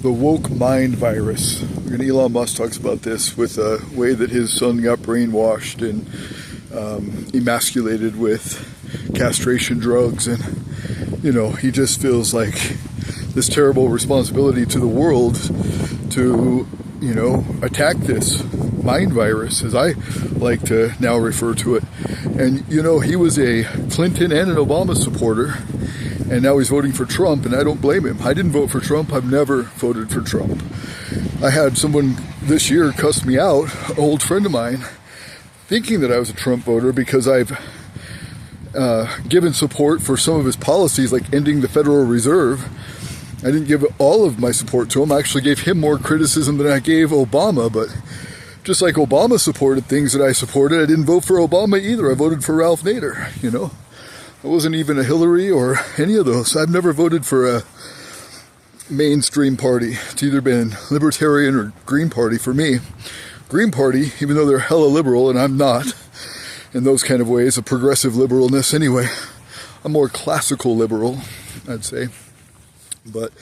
the woke mind virus. And Elon Musk talks about this with a way that his son got brainwashed and emasculated with castration drugs, and he just feels like this terrible responsibility to the world to attack this mind virus, as I like to now refer to it. And he was a Clinton and an Obama supporter, and now he's voting for Trump, and I don't blame him. I didn't vote for Trump. I've never voted for Trump. I had someone this year cuss me out, an old friend of mine, thinking that I was a Trump voter because I've given support for some of his policies, like ending the Federal Reserve. I didn't give all of my support to him. I actually gave him more criticism than I gave Obama, but just like Obama supported things that I supported, I didn't vote for Obama either. I voted for Ralph Nader, I wasn't even a Hillary or any of those. I've never voted for a mainstream party. It's either been Libertarian or Green Party for me. Green Party, even though they're hella liberal, and I'm not, in those kind of ways, of progressive liberalness anyway. I'm more classical liberal, I'd say. But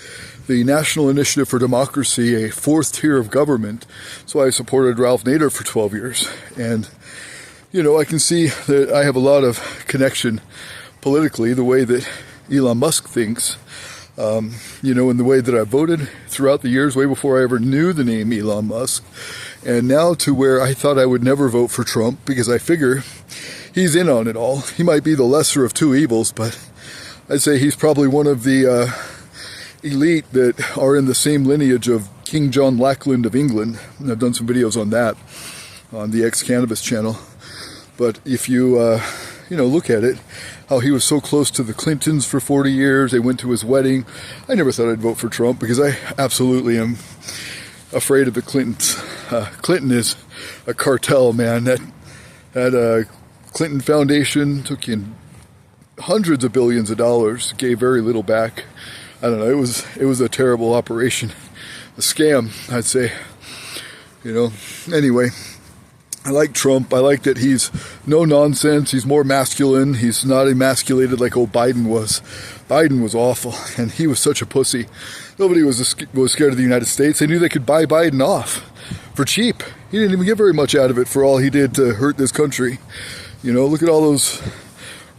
the National Initiative for Democracy, a fourth tier of government, so I supported Ralph Nader for 12 years. And, I can see that I have a lot of connection politically, the way that Elon Musk thinks, in the way that I voted throughout the years, way before I ever knew the name Elon Musk. And now to where I thought I would never vote for Trump because I figure he's in on it all. He might be the lesser of two evils, but I'd say he's probably one of the elite that are in the same lineage of King John Lackland of England. And I've done some videos on that on the Ex-Cannabis channel. But if you, look at it, how he was so close to the Clintons for 40 years, they went to his wedding. I never thought I'd vote for Trump because I absolutely am afraid of the Clintons. Clinton is a cartel, man. That Clinton Foundation took in hundreds of billions of dollars, gave very little back. I don't know, it was a terrible operation. A scam, I'd say. Anyway, I like Trump. I like that he's no nonsense. He's more masculine. He's not emasculated like old Biden was. Biden was awful, and he was such a pussy. Nobody was scared of the United States. They knew they could buy Biden off for cheap. He didn't even get very much out of it for all he did to hurt this country. Look at all those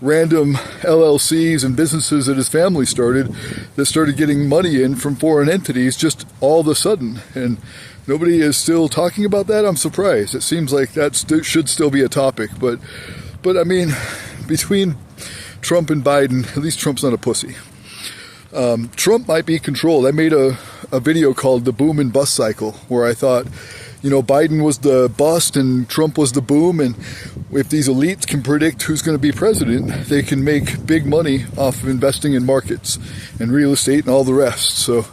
random LLCs and businesses that his family started that started getting money in from foreign entities just all of a sudden. And nobody is still talking about that. I'm surprised. It seems like that should still be a topic. But I mean, between Trump and Biden, at least Trump's not a pussy. Trump might be controlled. I made a video called The Boom and Bust Cycle, where I thought, Biden was the bust and Trump was the boom. And if these elites can predict who's going to be president, they can make big money off of investing in markets and real estate and all the rest. So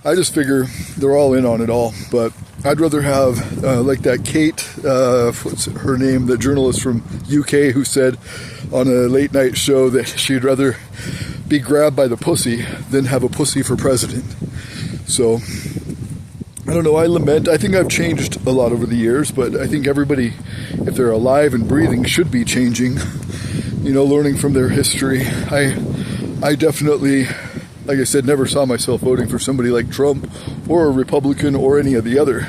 I just figure they're all in on it all. But I'd rather have, like that Kate, what's her name, the journalist from UK who said on a late night show that she'd rather be grabbed by the pussy than have a pussy for president. So I don't know, I think I've changed a lot over the years, but I think everybody, if they're alive and breathing, should be changing, learning from their history. I definitely, like I said, never saw myself voting for somebody like Trump or a Republican or any of the other.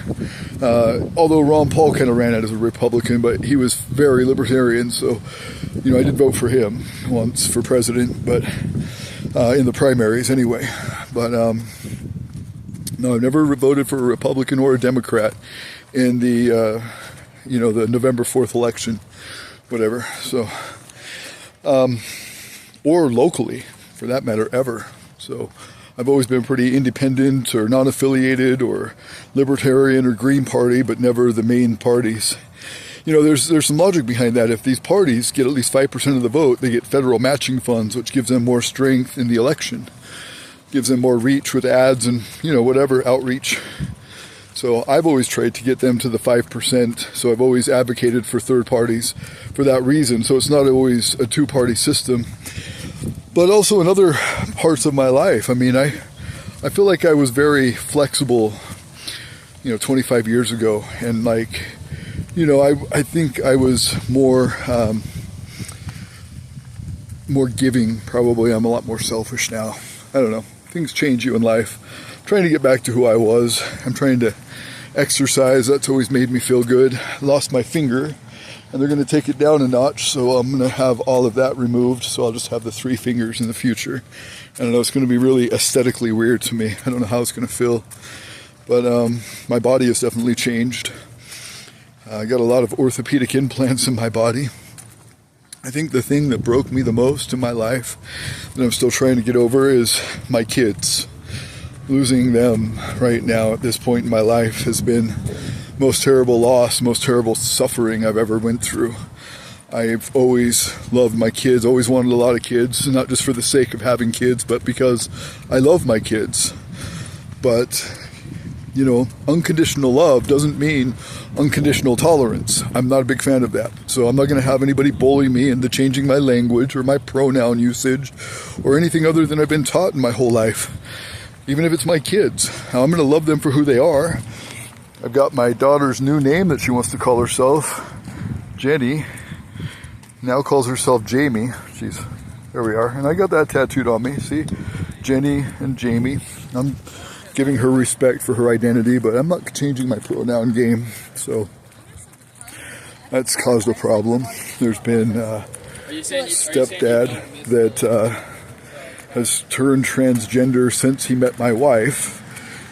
Although Ron Paul kind of ran out as a Republican, but he was very libertarian, so, I did vote for him once for president, but in the primaries anyway. But no, I've never voted for a Republican or a Democrat in the, the November 4th election, whatever. So, or locally, for that matter, ever. So I've always been pretty independent or non-affiliated or libertarian or Green Party, but never the main parties. There's some logic behind that. If these parties get at least 5% of the vote, they get federal matching funds, which gives them more strength in the election. Gives them more reach with ads and, whatever, outreach. So I've always tried to get them to the 5%. So I've always advocated for third parties for that reason. So it's not always a two-party system. But also in other parts of my life, I mean, I feel like I was very flexible, 25 years ago. And I think I was more giving, probably. I'm a lot more selfish now. I don't know. Things change you in life. trying to get back to who I was. I'm trying to exercise. That's always made me feel good. Lost my finger, and they're going to take it down a notch, so I'm going to have all of that removed, so I'll just have the 3 fingers in the future. I don't know, it's going to be really aesthetically weird to me. I don't know how it's going to feel, but my body has definitely changed. I got a lot of orthopedic implants in my body. I think the thing that broke me the most in my life that I'm still trying to get over is my kids. Losing them right now at this point in my life has been most terrible loss, most terrible suffering I've ever went through. I've always loved my kids, always wanted a lot of kids, not just for the sake of having kids, but because I love my kids. But, you know, unconditional love doesn't mean unconditional tolerance. I'm not a big fan of that. So I'm not going to have anybody bully me into changing my language or my pronoun usage or anything other than I've been taught in my whole life. Even if it's my kids, I'm going to love them for who they are. I've got my daughter's new name that she wants to call herself, Jenny. Now calls herself Jamie. There we are. And I got that tattooed on me. See? Jenny and Jamie. I'm giving her respect for her identity, but I'm not changing my pronoun game. So that's caused a problem. There's been a stepdad that has turned transgender since he met my wife.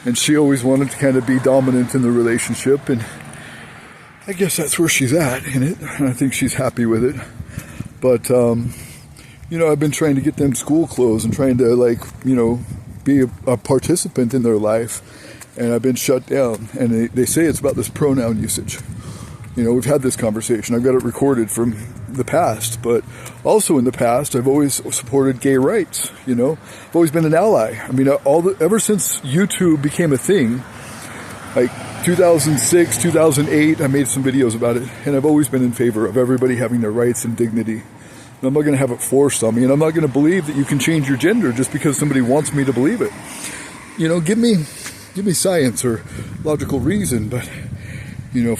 And she always wanted to kind of be dominant in the relationship. And I guess that's where she's at in it. And I think she's happy with it. But, you know, I've been trying to get them school clothes and trying to, like, you know, be a participant in their life. And I've been shut down. And they say it's about this pronoun usage. You know, we've had this conversation. I've got it recorded from the past. But also in the past, I've always supported gay rights, you know. I've always been an ally. I mean, ever since YouTube became a thing, like 2006, 2008, I made some videos about it. And I've always been in favor of everybody having their rights and dignity. And I'm not going to have it forced on me. And I'm not going to believe that you can change your gender just because somebody wants me to believe it. You know, give me science or logical reason. But, you know,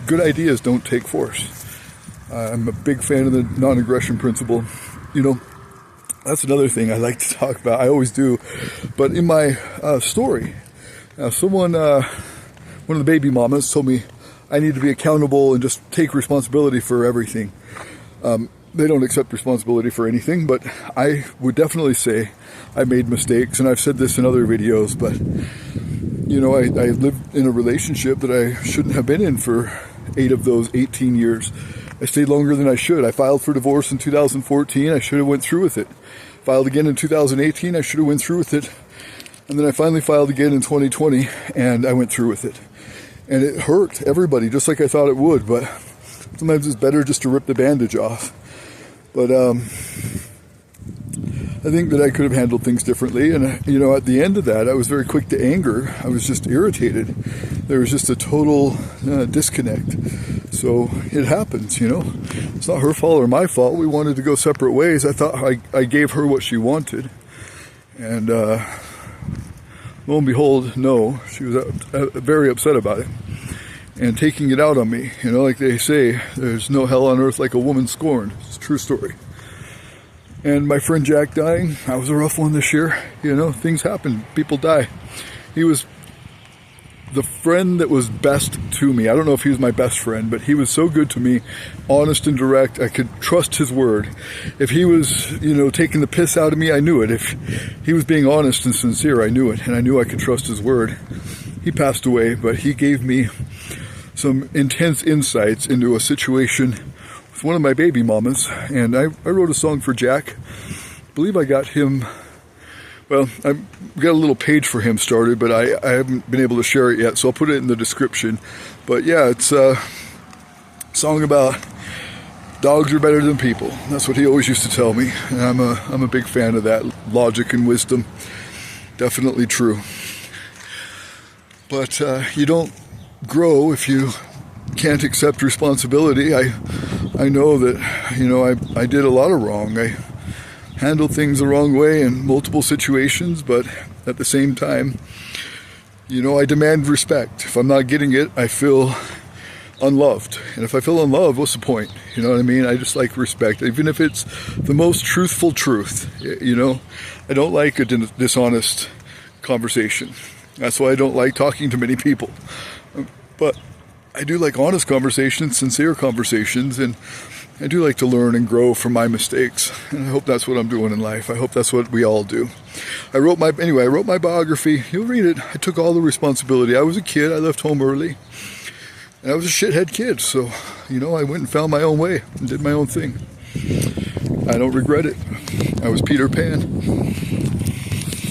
good ideas don't take force. I'm a big fan of the non-aggression principle. You know, that's another thing I like to talk about. I always do. But in my story, one of the baby mamas told me I need to be accountable and just take responsibility for everything. They don't accept responsibility for anything, but I would definitely say I made mistakes, and I've said this in other videos, but, you know, I lived in a relationship that I shouldn't have been in for 8 of those 18 years. I stayed longer than I should. I filed for divorce in 2014. I should have went through with it. Filed again in 2018. I should have went through with it. And then I finally filed again in 2020, and I went through with it. And it hurt everybody, just like I thought it would, but sometimes it's better just to rip the bandage off. But I think that I could have handled things differently. And, you know, at the end of that, I was very quick to anger. I was just irritated. There was just a total disconnect. So it happens, you know. It's not her fault or my fault. We wanted to go separate ways. I thought I gave her what she wanted. And lo and behold, no. She was very upset about it. And taking it out on me. You know, like they say, there's no hell on earth like a woman scorned. It's a true story. And my friend Jack dying, that was a rough one this year. You know, things happen. People die. He was the friend that was best to me. I don't know if he was my best friend, but he was so good to me, honest and direct. I could trust his word. If he was, you know, taking the piss out of me, I knew it. If he was being honest and sincere, I knew it. And I knew I could trust his word. He passed away, but he gave me some intense insights into a situation with one of my baby mamas. And I wrote a song for Jack. I believe I got him, well, I've got a little page for him started, but I haven't been able to share it yet, so I'll put it in the description. But yeah, it's a song about dogs are better than people. That's what he always used to tell me. And I'm a big fan of that logic and wisdom. Definitely true. But you don't grow if you can't accept responsibility. I know that, you know, I did a lot of wrong. I handled things the wrong way in multiple situations, but at the same time, you know, I demand respect. If I'm not getting it, I feel unloved. And if I feel unloved, what's the point? You know what I mean? I just like respect, even if it's the most truthful truth. You know, I don't like a dishonest conversation. That's why I don't like talking to many people. But I do like honest conversations, sincere conversations, and I do like to learn and grow from my mistakes. And I hope that's what I'm doing in life. I hope that's what we all do. I wrote my biography. You'll read it. I took all the responsibility. I was a kid. I left home early. And I was a shithead kid. So, I went and found my own way and did my own thing. I don't regret it. I was Peter Pan.